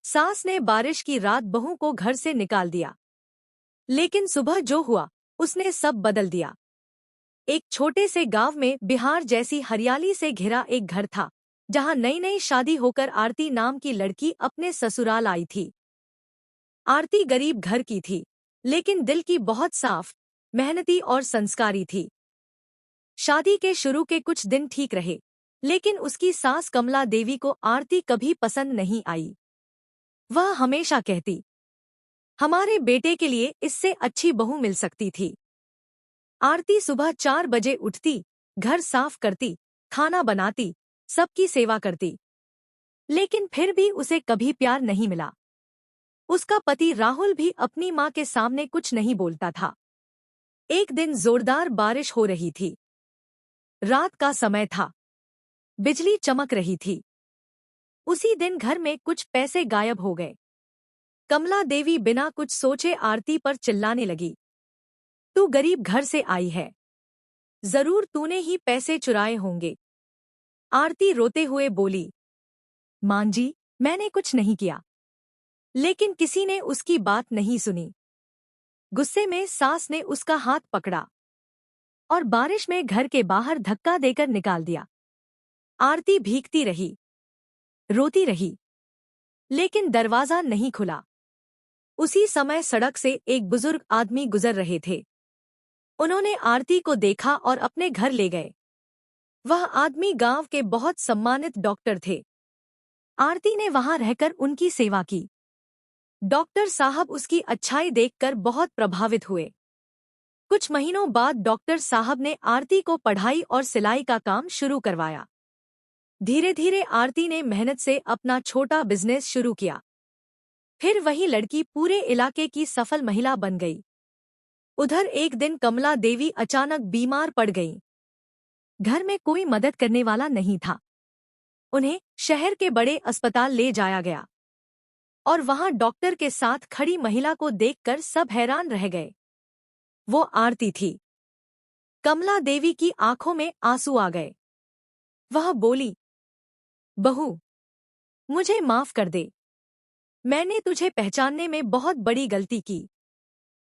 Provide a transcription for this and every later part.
सास ने बारिश की रात बहू को घर से निकाल दिया, लेकिन सुबह जो हुआ उसने सब बदल दिया। एक छोटे से गांव में बिहार जैसी हरियाली से घिरा एक घर था, जहां नई नई शादी होकर आरती नाम की लड़की अपने ससुराल आई थी। आरती गरीब घर की थी, लेकिन दिल की बहुत साफ, मेहनती और संस्कारी थी। शादी के शुरू के कुछ दिन ठीक रहे, लेकिन उसकी सास कमला देवी को आरती कभी पसंद नहीं आई। वह हमेशा कहती, हमारे बेटे के लिए इससे अच्छी बहू मिल सकती थी। आरती सुबह 4 बजे उठती, घर साफ करती, खाना बनाती, सबकी सेवा करती, लेकिन फिर भी उसे कभी प्यार नहीं मिला। उसका पति राहुल भी अपनी मां के सामने कुछ नहीं बोलता था। एक दिन जोरदार बारिश हो रही थी। रात का समय था, बिजली चमक रही थी। उसी दिन घर में कुछ पैसे गायब हो गए। कमला देवी बिना कुछ सोचे आरती पर चिल्लाने लगी, तू गरीब घर से आई है, जरूर तूने ही पैसे चुराए होंगे। आरती रोते हुए बोली, मां जी, मैंने कुछ नहीं किया। लेकिन किसी ने उसकी बात नहीं सुनी। गुस्से में सास ने उसका हाथ पकड़ा और बारिश में घर के बाहर धक्का देकर निकाल दिया। आरती भीगती रही, रोती रही, लेकिन दरवाजा नहीं खुला। उसी समय सड़क से एक बुजुर्ग आदमी गुजर रहे थे। उन्होंने आरती को देखा और अपने घर ले गए। वह आदमी गांव के बहुत सम्मानित डॉक्टर थे। आरती ने वहां रहकर उनकी सेवा की। डॉक्टर साहब उसकी अच्छाई देखकर बहुत प्रभावित हुए। कुछ महीनों बाद डॉक्टर साहब ने आरती को पढ़ाई और सिलाई का काम शुरू करवाया। धीरे धीरे आरती ने मेहनत से अपना छोटा बिजनेस शुरू किया। फिर वही लड़की पूरे इलाके की सफल महिला बन गई। उधर एक दिन कमला देवी अचानक बीमार पड़ गईं। घर में कोई मदद करने वाला नहीं था। उन्हें शहर के बड़े अस्पताल ले जाया गया और वहां डॉक्टर के साथ खड़ी महिला को देखकर सब हैरान रह गए। वो आरती थी। कमला देवी की आंखों में आंसू आ गए। वह बोली, बहू, मुझे माफ कर दे। मैंने तुझे पहचानने में बहुत बड़ी गलती की।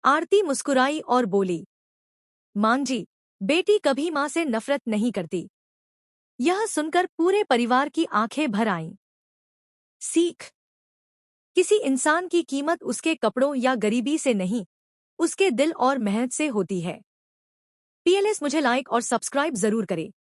आरती मुस्कुराई और बोली, मां जी, बेटी कभी मां से नफरत नहीं करती। यह सुनकर पूरे परिवार की आंखें भर आईं। सीख, किसी इंसान की कीमत उसके कपड़ों या गरीबी से नहीं, उसके दिल और मेहनत से होती है। पीएलएस मुझे लाइक और सब्सक्राइब जरूर करें।